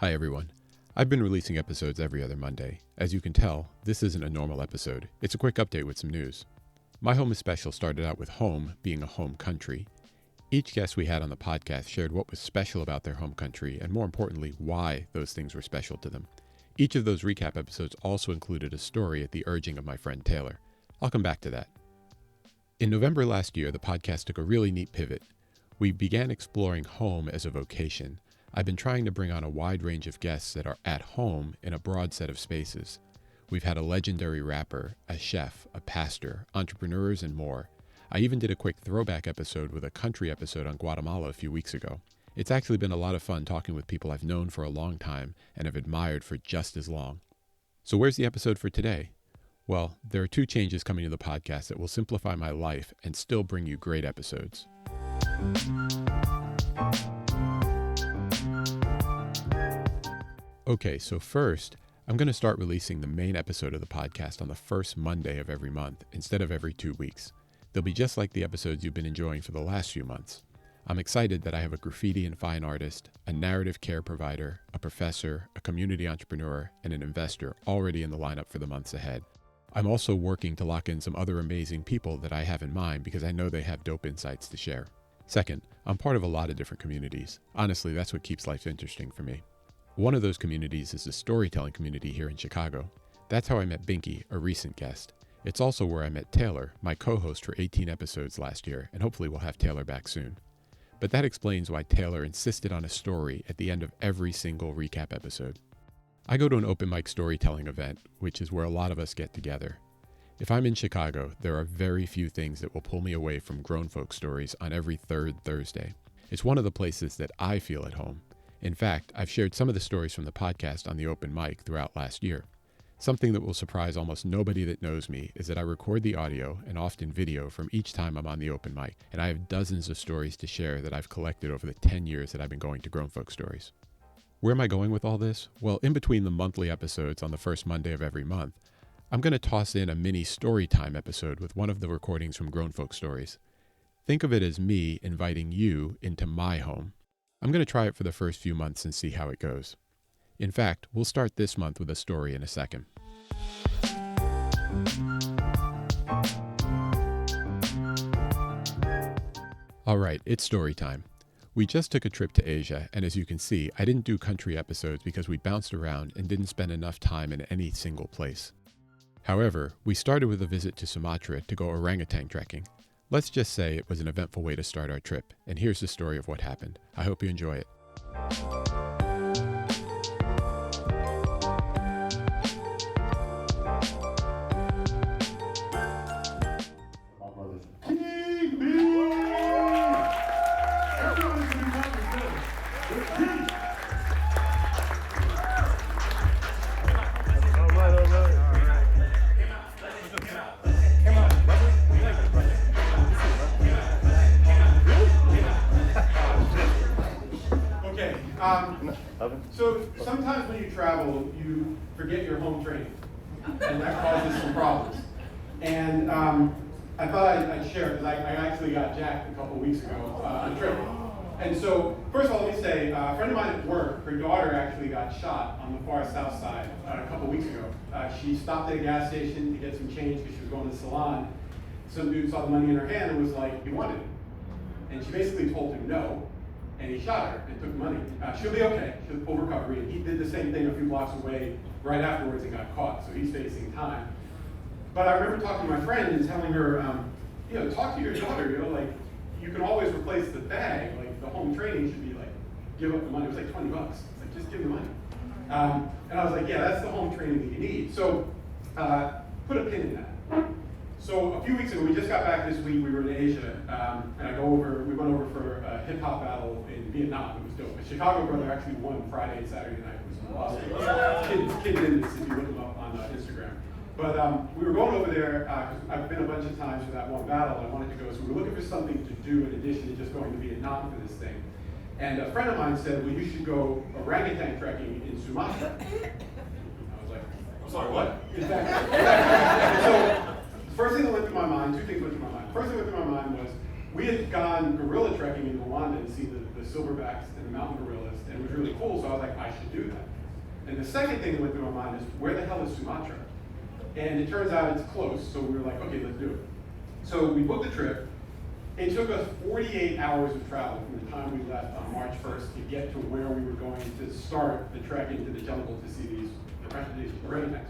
Hi everyone. I've been releasing episodes every other Monday. As you can tell, this isn't a normal episode. It's a quick update with some news. My Home is Special started out with home being a home country. Each guest we had on the podcast shared what was special about their home country and, more importantly, why those things were special to them. Each of those recap episodes also included a story at the urging of my friend Taylor. I'll come back to that. In November last year, the podcast took a really neat pivot. We began exploring home as a vocation. I've been trying to bring on a wide range of guests that are at home in a broad set of spaces. We've had a legendary rapper, a chef, a pastor, entrepreneurs, and more. I even did a quick throwback episode with a country episode on Guatemala a few weeks ago. It's actually been a lot of fun talking with people I've known for a long time and have admired for just as long. So where's the episode for today? Well, there are two changes coming to the podcast that will simplify my life and still bring you great episodes. Okay, so first, I'm going to start releasing the main episode of the podcast on the first Monday of every month instead of every 2 weeks. They'll be just like the episodes you've been enjoying for the last few months. I'm excited that I have a graffiti and fine artist, a narrative care provider, a professor, a community entrepreneur, and an investor already in the lineup for the months ahead. I'm also working to lock in some other amazing people that I have in mind because I know they have dope insights to share. Second, I'm part of a lot of different communities. Honestly, that's what keeps life interesting for me. One of those communities is the storytelling community here in Chicago. That's how I met Binky, a recent guest. It's also where I met Taylor, my co-host for 18 episodes last year, and hopefully we'll have Taylor back soon. But that explains why Taylor insisted on a story at the end of every single recap episode. I go to an open mic storytelling event, which is where a lot of us get together. If I'm in Chicago, there are very few things that will pull me away from grown folk stories on every third Thursday. It's one of the places that I feel at home. In fact, I've shared some of the stories from the podcast on the open mic throughout last year. Something that will surprise almost nobody that knows me is that I record the audio and often video from each time I'm on the open mic, and I have dozens of stories to share that I've collected over the 10 years that I've been going to Grown Folk Stories. Where am I going with all this? Well, in between the monthly episodes on the first Monday of every month, I'm going to toss in a mini story time episode with one of the recordings from Grown Folk Stories. Think of it as me inviting you into my home. I'm going to try it for the first few months and see how it goes. In fact, we'll start this month with a story in a second. All right, it's story time. We just took a trip to Asia, and as you can see, I didn't do country episodes because we bounced around and didn't spend enough time in any single place. However, we started with a visit to Sumatra to go orangutan trekking. Let's just say it was an eventful way to start our trip, and here's the story of what happened. I hope you enjoy it. So sometimes when you travel, you forget your home training, and that causes some problems. And I thought I'd share it because I actually got jacked a couple weeks ago on a trip. And so, first of all, let me say, a friend of mine at work, her daughter actually got shot on the far south side a couple weeks ago. She stopped at a gas station to get some change because she was going to the salon. Some dude saw the money in her hand and was like, "You wanted it?" And she basically told him no. And he shot her and took money. She'll be okay. She'll full recovery. And he did the same thing a few blocks away right afterwards and got caught. So he's facing time. But I remember talking to my friend and telling her, talk to your daughter. Like you can always replace the bag. Like the home training should be like, give up the money. It was like $20. It's like just give the money. And I was like, yeah, that's the home training that you need. So put a pin in that. So a few weeks ago, we just got back this week. We were in Asia, and we went over for a hip hop battle in Vietnam. It was dope. A Chicago brother actually won Friday and Saturday night. It was awesome. Kid did this if you look him up on Instagram. But we were going over there because I've been a bunch of times for that one battle. And I wanted to go, so we were looking for something to do in addition to just going to Vietnam for this thing. And a friend of mine said, "Well, you should go orangutan trekking in Sumatra." I was like, "I'm sorry, what?" Exactly. So. First thing that went through my mind, two things went through my mind. First thing that went through my mind was, we had gone gorilla trekking in Rwanda and seen the silverbacks and the mountain gorillas, and it was really cool, so I was like, I should do that. And the second thing that went through my mind is, where the hell is Sumatra? And it turns out it's close, so we were like, okay, let's do it. So we booked the trip. It took us 48 hours of travel from the time we left on March 1st to get to where we were going to start the trek into the jungle to see these orangutans.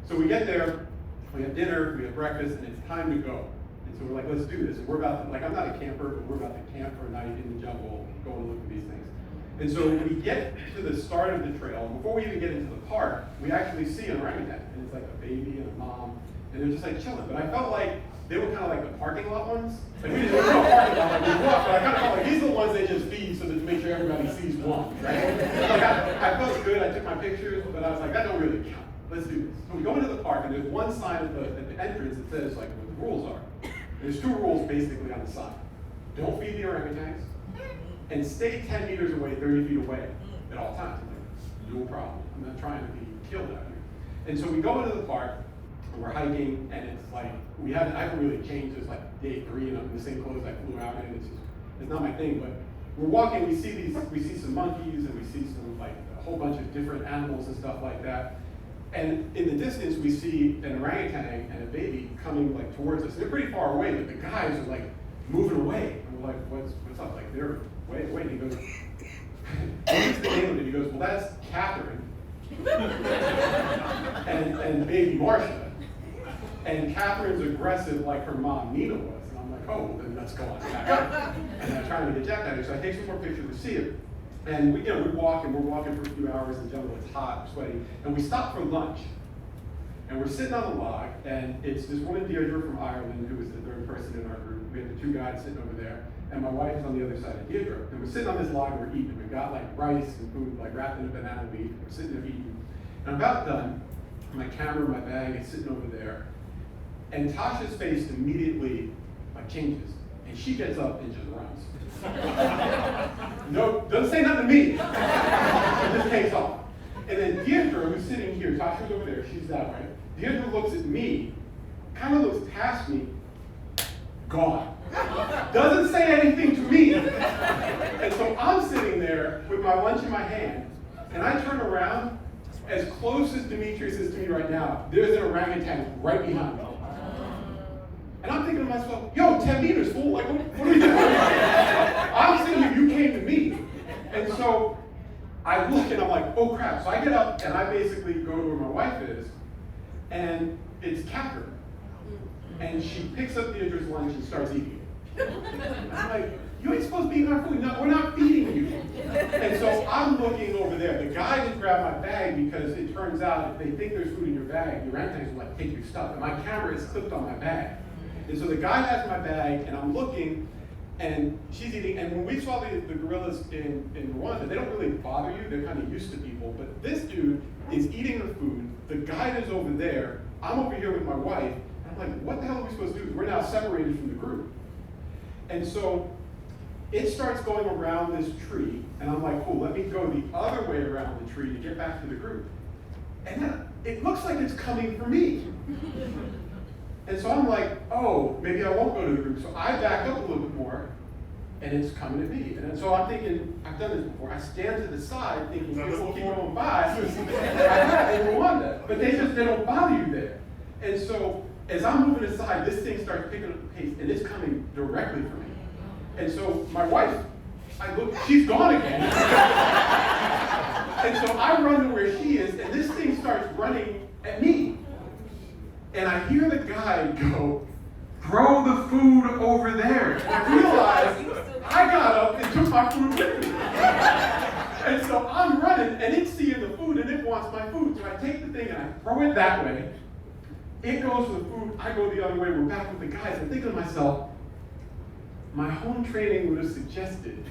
So we get there, we have dinner, we have breakfast, and it's time to go. And so we're like, let's do this. And we're about to, like, I'm not a camper, but we're about to camp for a night in the jungle, go and look at these things. And so we get to the start of the trail, and before we even get into the park, we actually see an orangutan. And it's like a baby and a mom, and they're just like chilling. But I felt like they were kind of like the parking lot ones. Like we didn't know parking lot, like we walked, but I kind of felt like these are the ones they just feed so that to make sure everybody sees one, right? Like I felt good, I took my pictures, but I was like, that don't really count. Let's do this. So we go into the park, and there's one sign at the entrance that says like what the rules are. And there's 2 rules basically on the sign. Don't feed the orangutans, and stay 10 meters away, 30 feet away at all times. I'm like, no problem. I'm not trying to be killed out here. And so we go into the park, and we're hiking, and it's like, I haven't really changed. It's like day 3, and I'm in the same clothes I flew out in. It's not my thing, but we're walking, we see some monkeys, and we see some, like, a whole bunch of different animals and stuff like that. And in the distance, we see an orangutan and a baby coming, like, towards us. They're pretty far away, but the guys are, like, moving away. And we're like, what's up? Like, they're way away. And he goes, what's the name of it? He goes, well, that's Catherine and baby Marcia. And Catherine's aggressive like her mom, Nina, was. And I'm like, oh, well, then let's go on Jack. And I'm trying to get Jack out of here. So I take some more pictures to see it. And we walk, and we're walking for a few hours in the jungle. It's hot, sweaty. And we stop for lunch. And we're sitting on the log, and it's this woman, Deirdre from Ireland, who was the 3rd person in our group. We have the 2 guys sitting over there, and my wife is on the other side of Deirdre. And we're sitting on this log, and we're eating. We've got like rice and food, like wrapped in a banana leaf. We're sitting there eating. And I'm about done. My camera, my bag is sitting over there. And Tasha's face immediately like changes, and she gets up and just runs. No, doesn't say nothing to me. It just takes off. And then Deirdre, who's sitting here, Tasha's over there, she's that way. Deirdre looks at me, kind of looks past me, gone. Doesn't say anything to me. And so I'm sitting there with my lunch in my hand, and I turn around, as close as Demetrius is to me right now, there's an orangutan right behind me. And I'm thinking to myself, yo, 10 meters, fool, like, what are you doing? I'm sitting here, you came to me. And so I look and I'm like, oh crap. So I get up and I basically go to where my wife is, and it's Catherine. And she picks up Deirdre's lunch and starts eating it. And I'm like, you ain't supposed to be eating our food. No, we're not feeding you. And so I'm looking over there. The guy just grabbed my bag because it turns out if they think there's food in your bag, the orangutans will like take your stuff. And my camera is clipped on my bag. And so the guy has my bag, and I'm looking, and she's eating. And when we saw the gorillas in Rwanda, they don't really bother you. They're kind of used to people. But this dude is eating the food. The guide is over there. I'm over here with my wife. And I'm like, what the hell are we supposed to do? We're now separated from the group. And so it starts going around this tree. And I'm like, cool, let me go the other way around the tree to get back to the group. And then it looks like it's coming for me. And so I'm like, oh, maybe I won't go to the group. So I back up a little bit more, and it's coming at me. And so I'm thinking, I've done this before. I stand to the side thinking, people keep going by. I have in Rwanda, but they don't bother you there. And so as I'm moving aside, this thing starts picking up the pace, and it's coming directly for me. And so my wife, I look, she's gone again. And so I run to where she is, and this thing starts running at me. And I hear the guy go, throw the food over there. And I realized I got up and took my food with me. And so I'm running, and it's seeing the food, and it wants my food. So I take the thing, and I throw it that way. It goes for the food, I go the other way. We're back with the guys. I'm thinking to myself, my home training would have suggested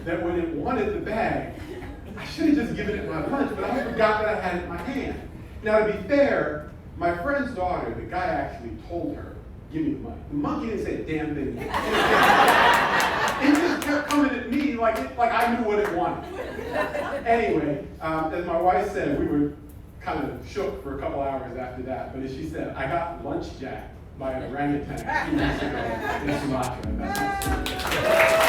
that when it wanted the bag, I should have just given it my lunch, but I forgot that I had it in my hand. Now, to be fair, my friend's daughter, the guy actually told her, give me the money. The monkey didn't say a damn thing. It just kept coming at me like I knew what it wanted. Anyway, as my wife said, we were kind of shook for a couple hours after that, but as she said, I got lunch jack by an orangutan a few weeks ago in Sumatra. That's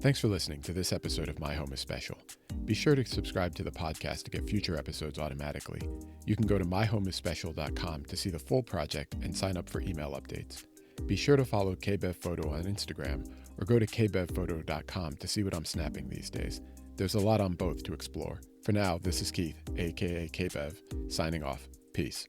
Thanks for listening to this episode of My Home is Special. Be sure to subscribe to the podcast to get future episodes automatically. You can go to myhomeisspecial.com to see the full project and sign up for email updates. Be sure to follow KBevPhoto on Instagram or go to kbevphoto.com to see what I'm snapping these days. There's a lot on both to explore. For now, this is Keith, aka KBev, signing off. Peace.